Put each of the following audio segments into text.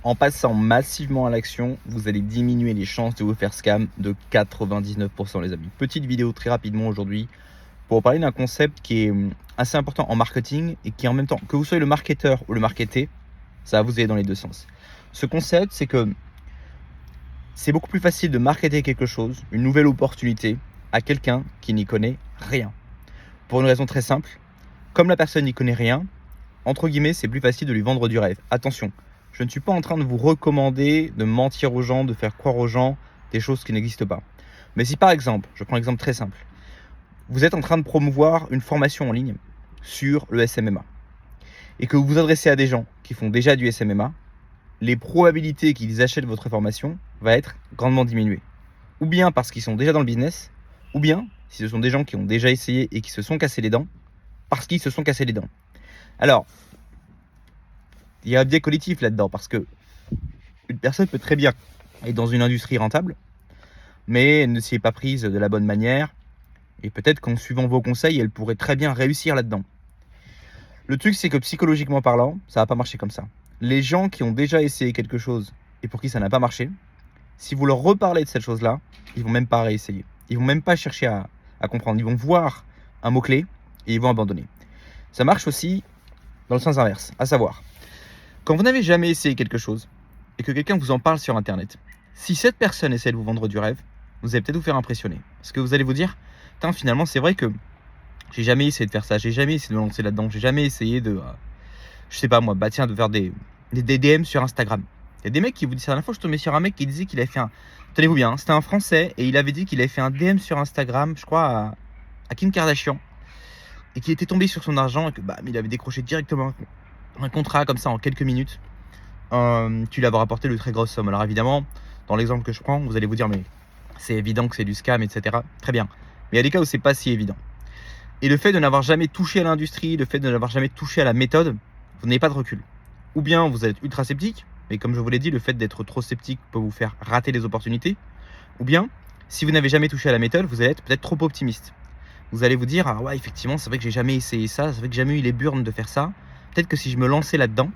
En passant massivement à l'action, vous allez diminuer les chances de vous faire scam de 99% les amis. Petite vidéo très rapidement aujourd'hui pour vous parler d'un concept qui est assez important en marketing et qui en même temps, que vous soyez le marketeur ou le marketé, ça va vous aider dans les deux sens. Ce concept, c'est que c'est beaucoup plus facile de marketer quelque chose, une nouvelle opportunité, à quelqu'un qui n'y connaît rien. Pour une raison très simple, comme la personne n'y connaît rien, entre guillemets, c'est plus facile de lui vendre du rêve. Attention, je ne suis pas en train de vous recommander de mentir aux gens, de faire croire aux gens des choses qui n'existent pas. Mais si par exemple, je prends un exemple très simple, vous êtes en train de promouvoir une formation en ligne sur le SMMA et que vous vous adressez à des gens qui font déjà du SMMA, les probabilités qu'ils achètent votre formation va être grandement diminuées. Ou bien parce qu'ils sont déjà dans le business, ou bien si ce sont des gens qui ont déjà essayé et qui se sont cassés les dents, parce qu'ils se sont cassés les dents. Alors, il y a un biais collectif là-dedans, parce que une personne peut très bien être dans une industrie rentable, mais elle ne s'y est pas prise de la bonne manière, et peut-être qu'en suivant vos conseils, elle pourrait très bien réussir là-dedans. Le truc, c'est que psychologiquement parlant, ça va pas marcher comme ça. Les gens qui ont déjà essayé quelque chose et pour qui ça n'a pas marché, si vous leur reparlez de cette chose-là, ils vont même pas réessayer. Ils vont même pas chercher à comprendre. Ils vont voir un mot-clé et ils vont abandonner. Ça marche aussi dans le sens inverse, à savoir, quand vous n'avez jamais essayé quelque chose et que quelqu'un vous en parle sur Internet, si cette personne essaie de vous vendre du rêve, vous allez peut-être vous faire impressionner. Parce que vous allez vous dire, finalement, c'est vrai que j'ai jamais essayé de faire ça, j'ai jamais essayé de me lancer là-dedans, j'ai jamais essayé de, je sais pas moi, de faire des DM sur Instagram. Il y a des mecs qui vous disent, la dernière fois je tombais sur un mec qui disait qu'il avait fait tenez-vous bien, c'était un Français et il avait dit qu'il avait fait un DM sur Instagram, je crois, à Kim Kardashian, et qu'il était tombé sur son argent et que il avait décroché directement un contrat comme ça en quelques minutes, qui lui avait rapporté de très grosses sommes. Alors évidemment, dans l'exemple que je prends, vous allez vous dire, mais c'est évident que c'est du scam, etc. Très bien. Mais il y a des cas où c'est pas si évident. Et le fait de n'avoir jamais touché à l'industrie, le fait de n'avoir jamais touché à la méthode, vous n'avez pas de recul. Ou bien vous êtes ultra sceptique, mais comme je vous l'ai dit, le fait d'être trop sceptique peut vous faire rater les opportunités. Ou bien, si vous n'avez jamais touché à la méthode, vous allez être peut-être trop optimiste. Vous allez vous dire, ah ouais, effectivement, c'est vrai que j'ai jamais essayé ça, c'est vrai que j'ai jamais eu les burnes de faire ça. Peut-être que si je me lançais là-dedans,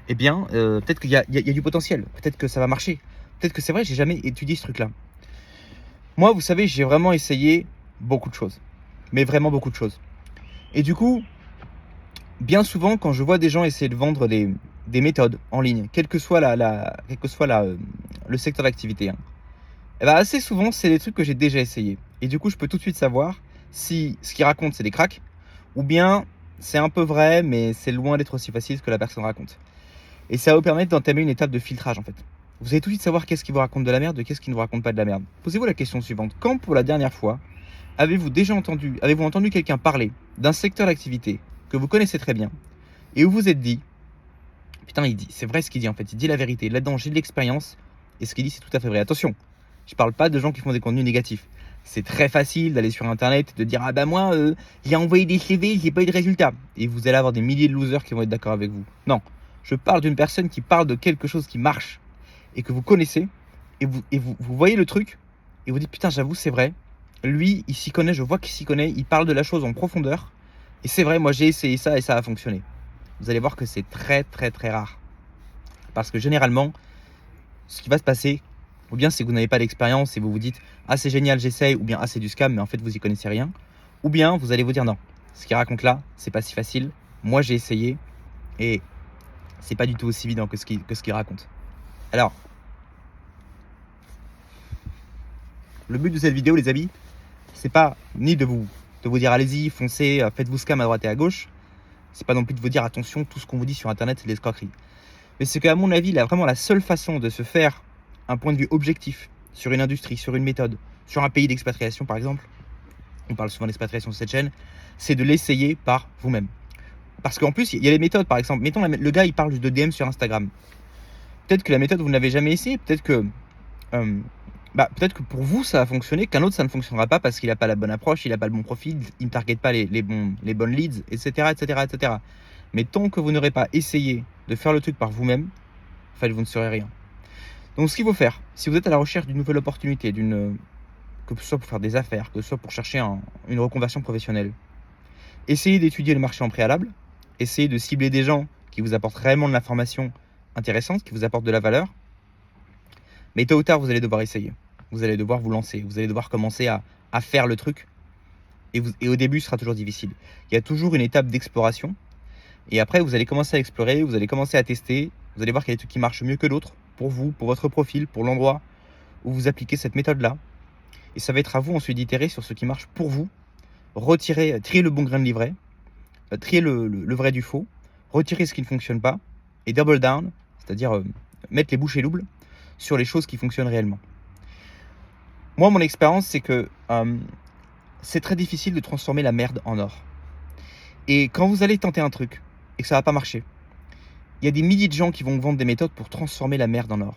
eh bien, peut-être qu'il y a du potentiel. Peut-être que ça va marcher. Peut-être que c'est vrai, j'ai jamais étudié ce truc-là. Moi, vous savez, j'ai vraiment essayé beaucoup de choses. Mais vraiment beaucoup de choses. Et du coup, bien souvent, quand je vois des gens essayer de vendre des méthodes en ligne, quel que soit le secteur d'activité, et assez souvent, c'est des trucs que j'ai déjà essayé. Et du coup, je peux tout de suite savoir si ce qu'ils racontent, c'est des cracks, ou bien c'est un peu vrai, mais c'est loin d'être aussi facile que la personne raconte. Et ça va vous permettre d'entamer une étape de filtrage en fait. Vous allez tout de suite savoir qu'est-ce qui vous raconte de la merde de qu'est-ce qui ne vous raconte pas de la merde. Posez-vous la question suivante. Quand pour la dernière fois, avez-vous entendu quelqu'un parler d'un secteur d'activité que vous connaissez très bien et où vous vous êtes dit, putain, c'est vrai ce qu'il dit en fait, il dit la vérité, là-dedans j'ai de l'expérience et ce qu'il dit c'est tout à fait vrai. Attention, je parle pas de gens qui font des contenus négatifs. C'est très facile d'aller sur internet et de dire moi j'ai envoyé des CV, j'ai pas eu de résultat. Et vous allez avoir des milliers de losers qui vont être d'accord avec vous. Non, je parle d'une personne qui parle de quelque chose qui marche et que vous connaissez et vous voyez le truc et vous dites putain j'avoue c'est vrai. Lui il s'y connaît, je vois qu'il s'y connaît, il parle de la chose en profondeur et c'est vrai moi j'ai essayé ça et ça a fonctionné. Vous allez voir que c'est très très très rare. Parce que généralement ce qui va se passer, ou bien c'est que vous n'avez pas d'expérience et vous vous dites ah c'est génial j'essaye, ou bien ah c'est du scam mais en fait vous y connaissez rien, ou bien vous allez vous dire non, ce qu'il raconte là c'est pas si facile, moi j'ai essayé et c'est pas du tout aussi évident que ce qu'il raconte. Alors le but de cette vidéo les amis, c'est pas ni de vous dire allez-y, foncez, faites-vous scam à droite et à gauche, c'est pas non plus de vous dire attention tout ce qu'on vous dit sur internet c'est de l'escroquerie, mais c'est qu'à mon avis là vraiment la seule façon de se faire un point de vue objectif sur une industrie, sur une méthode, sur un pays d'expatriation par exemple, on parle souvent d'expatriation sur cette chaîne, c'est de l'essayer par vous-même. Parce qu'en plus, il y a les méthodes par exemple, mettons le gars il parle de DM sur Instagram. Peut-être que la méthode vous ne l'avez jamais essayé, peut-être que pour vous ça a fonctionné, qu'un autre ça ne fonctionnera pas parce qu'il n'a pas la bonne approche, il n'a pas le bon profil, il ne target pas les bonnes leads, etc., etc., etc. Mais tant que vous n'aurez pas essayé de faire le truc par vous-même, en fait vous ne saurez rien. Donc ce qu'il faut faire, si vous êtes à la recherche d'une nouvelle opportunité, que ce soit pour faire des affaires, que ce soit pour chercher une reconversion professionnelle, essayez d'étudier le marché en préalable, essayez de cibler des gens qui vous apportent réellement de l'information intéressante, qui vous apporte de la valeur. Mais tôt ou tard, vous allez devoir essayer. Vous allez devoir vous lancer. Vous allez devoir commencer à faire le truc. Et au début, ce sera toujours difficile. Il y a toujours une étape d'exploration. Et après, vous allez commencer à explorer, vous allez commencer à tester. Vous allez voir qu'il y a des trucs qui marchent mieux que d'autres pour vous, pour votre profil, pour l'endroit où vous appliquez cette méthode-là. Et ça va être à vous ensuite d'itérer sur ce qui marche pour vous. Trier le bon grain de livret, trier le vrai du faux, retirer ce qui ne fonctionne pas et double down, c'est-à-dire mettre les bouchées doubles sur les choses qui fonctionnent réellement. Moi, mon expérience, c'est que c'est très difficile de transformer la merde en or. Et quand vous allez tenter un truc et que ça va pas marcher, il y a des milliers de gens qui vont vendre des méthodes pour transformer la merde en or.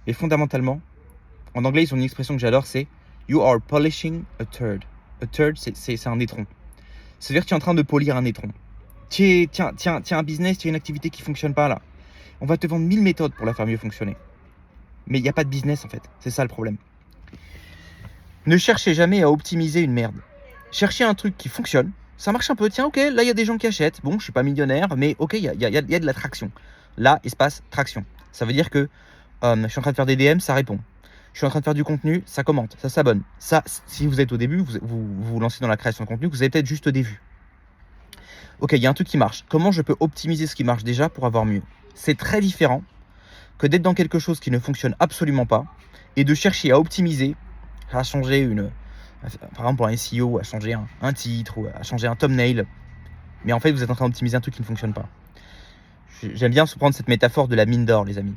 Et fondamentalement, en anglais, ils ont une expression que j'adore, c'est « You are polishing a turd ». A turd, c'est un étron. C'est-à-dire que tu es en train de polir un étron. Tiens, un business, tu as une activité qui ne fonctionne pas là. On va te vendre 1000 méthodes pour la faire mieux fonctionner. Mais il n'y a pas de business en fait. C'est ça le problème. Ne cherchez jamais à optimiser une merde. Cherchez un truc qui fonctionne. Ça marche un peu. Tiens, ok, là, il y a des gens qui achètent. Bon, je ne suis pas millionnaire, mais ok, il y a de la traction. Là, espace traction. Ça veut dire que je suis en train de faire des DM, ça répond. Je suis en train de faire du contenu, ça commente, ça s'abonne. Ça, si vous êtes au début, vous lancez dans la création de contenu, vous avez peut-être juste des vues. Ok, il y a un truc qui marche. Comment je peux optimiser ce qui marche déjà pour avoir mieux? C'est très différent que d'être dans quelque chose qui ne fonctionne absolument pas et de chercher à optimiser, à changer par exemple pour un SEO, à changer un titre ou à changer un thumbnail. Mais en fait, vous êtes en train d'optimiser un truc qui ne fonctionne pas. J'aime bien se prendre cette métaphore de la mine d'or, les amis.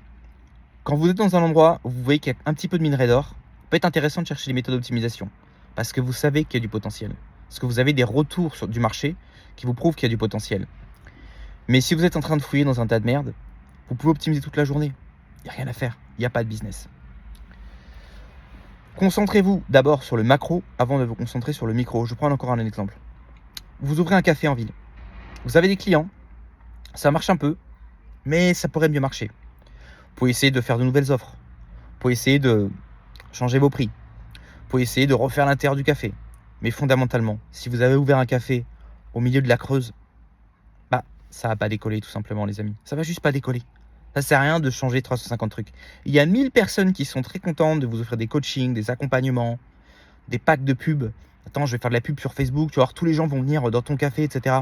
Quand vous êtes dans un endroit où vous voyez qu'il y a un petit peu de minerai d'or, il peut être intéressant de chercher les méthodes d'optimisation parce que vous savez qu'il y a du potentiel. Parce que vous avez des retours du marché qui vous prouvent qu'il y a du potentiel. Mais si vous êtes en train de fouiller dans un tas de merde, vous pouvez optimiser toute la journée. Il n'y a rien à faire. Il n'y a pas de business. Concentrez-vous d'abord sur le macro avant de vous concentrer sur le micro. Je prends encore un exemple. Vous ouvrez un café en ville. Vous avez des clients. Ça marche un peu, mais ça pourrait mieux marcher. Vous pouvez essayer de faire de nouvelles offres. Vous pouvez essayer de changer vos prix. Vous pouvez essayer de refaire l'intérieur du café. Mais fondamentalement, si vous avez ouvert un café au milieu de la Creuse, ça va pas décoller tout simplement, les amis. Ça va juste pas décoller. Ça sert à rien de changer 350 trucs. Il y a 1000 personnes qui sont très contentes de vous offrir des coachings, des accompagnements, des packs de pub. Attends, je vais faire de la pub sur Facebook, tu vas voir, tous les gens vont venir dans ton café, etc.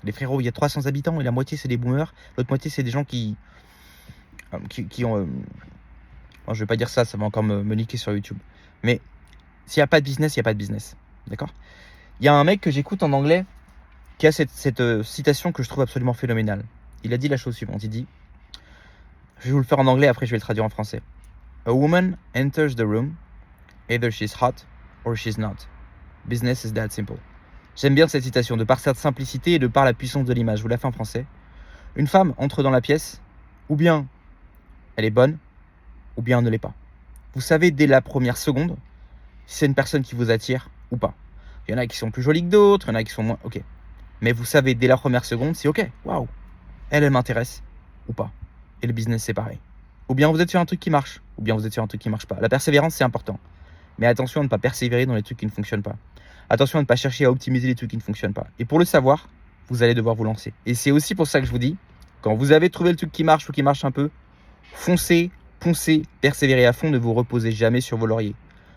Les frérots, il y a 300 habitants et la moitié, c'est des boomers. L'autre moitié, c'est des gens qui ont... je vais pas dire ça, ça va encore me niquer sur YouTube. Mais s'il n'y a pas de business, il n'y a pas de business. D'accord? Il y a un mec que j'écoute en anglais qui a cette citation que je trouve absolument phénoménale. Il a dit la chose suivante. Il dit, je vais vous le faire en anglais, après je vais le traduire en français. A woman enters the room, either she's hot or she's not. Business is that simple. J'aime bien cette citation, de par cette simplicité et de par la puissance de l'image. Je vous la fais en français. Une femme entre dans la pièce, ou bien elle est bonne, ou bien elle ne l'est pas. Vous savez dès la première seconde si c'est une personne qui vous attire ou pas. Il y en a qui sont plus jolies que d'autres, il y en a qui sont moins... Ok. Mais vous savez dès la première seconde si ok, waouh, elle m'intéresse ou pas. Et le business, c'est pareil. Ou bien vous êtes sur un truc qui marche, ou bien vous êtes sur un truc qui ne marche pas. La persévérance, c'est important. Mais attention à ne pas persévérer dans les trucs qui ne fonctionnent pas. Attention à ne pas chercher à optimiser les trucs qui ne fonctionnent pas. Et pour le savoir, vous allez devoir vous lancer. Et c'est aussi pour ça que je vous dis, quand vous avez trouvé le truc qui marche ou qui marche un peu, foncez, poncez, persévérez à fond, ne vous reposez jamais sur vos lauriers.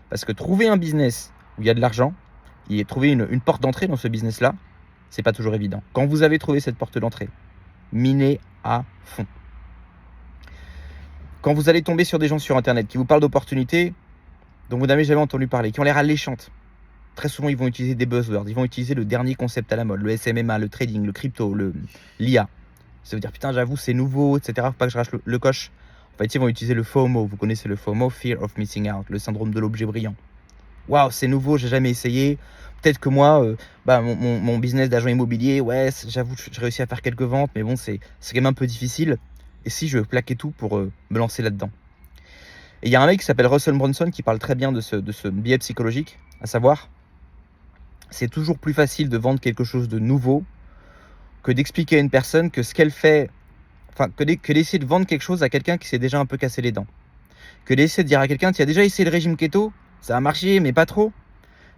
Parce que trouver un business où il y a de l'argent, et trouver une porte d'entrée dans ce business-là, c'est pas toujours évident. Quand vous avez trouvé cette porte d'entrée, minez à fond. Quand vous allez tomber sur des gens sur Internet qui vous parlent d'opportunités dont vous n'avez jamais entendu parler, qui ont l'air alléchantes, très souvent ils vont utiliser des buzzwords, ils vont utiliser le dernier concept à la mode, le SMMA, le trading, le crypto, l'IA. Ça veut dire putain j'avoue c'est nouveau, etc. Faut pas que je rate le coche. En fait ils vont utiliser le FOMO, vous connaissez le FOMO, Fear of Missing Out, le syndrome de l'objet brillant. Waouh, c'est nouveau, j'ai jamais essayé. Peut-être que moi, mon business d'agent immobilier, ouais, j'avoue, j'ai réussi à faire quelques ventes, mais bon, c'est quand même un peu difficile. Et si je plaquais tout pour me lancer là-dedans? Et il y a un mec qui s'appelle Russell Brunson qui parle très bien de ce biais psychologique, à savoir, c'est toujours plus facile de vendre quelque chose de nouveau que d'expliquer à une personne que ce qu'elle fait, enfin, que d'essayer de vendre quelque chose à quelqu'un qui s'est déjà un peu cassé les dents. Que d'essayer de dire à quelqu'un, tu as déjà essayé le régime keto? Ça a marché, mais pas trop.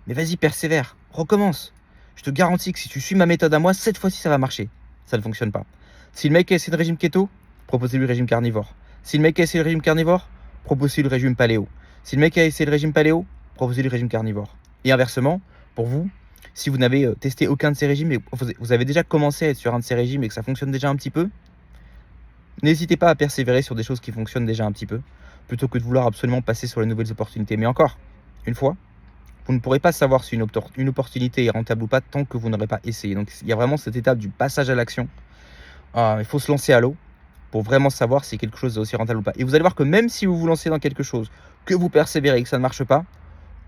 Mais vas-y, persévère, recommence. Je te garantis que si tu suis ma méthode à moi, cette fois-ci, ça va marcher. Ça ne fonctionne pas. Si le mec a essayé le régime keto, proposez-lui le régime carnivore. Si le mec a essayé le régime carnivore, proposez-lui le régime paléo. Si le mec a essayé le régime paléo, proposez-lui le régime carnivore. Et inversement, pour vous, si vous n'avez testé aucun de ces régimes et vous avez déjà commencé à être sur un de ces régimes et que ça fonctionne déjà un petit peu, n'hésitez pas à persévérer sur des choses qui fonctionnent déjà un petit peu, plutôt que de vouloir absolument passer sur les nouvelles opportunités. Mais encore, une fois, vous ne pourrez pas savoir si une opportunité est rentable ou pas tant que vous n'aurez pas essayé. Donc il y a vraiment cette étape du passage à l'action. Il faut se lancer à l'eau pour vraiment savoir si quelque chose est aussi rentable ou pas. Et vous allez voir que même si vous vous lancez dans quelque chose, que vous persévérez et que ça ne marche pas,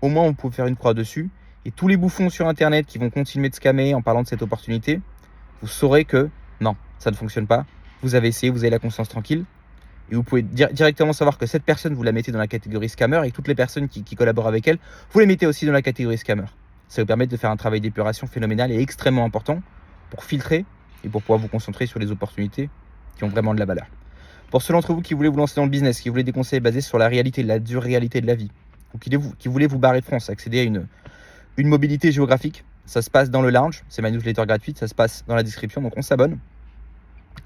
au moins vous pouvez faire une croix dessus. Et tous les bouffons sur Internet qui vont continuer de scammer en parlant de cette opportunité, vous saurez que non, ça ne fonctionne pas. Vous avez essayé, vous avez la conscience tranquille. Et vous pouvez directement savoir que cette personne, vous la mettez dans la catégorie scammer et toutes les personnes qui collaborent avec elle, vous les mettez aussi dans la catégorie scammer. Ça vous permet de faire un travail d'épuration phénoménal et extrêmement important pour filtrer et pour pouvoir vous concentrer sur les opportunités qui ont vraiment de la valeur. Pour ceux d'entre vous qui voulaient vous lancer dans le business, qui voulaient des conseils basés sur la réalité, la dure réalité de la vie, ou qui voulaient vous barrer de France, accéder à une mobilité géographique, ça se passe dans le lounge, c'est ma newsletter gratuite, ça se passe dans la description, donc on s'abonne.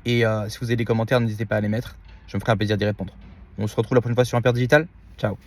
Et si vous avez des commentaires, n'hésitez pas à les mettre, je me ferai un plaisir d'y répondre. On se retrouve la prochaine fois sur Impair Digital, ciao.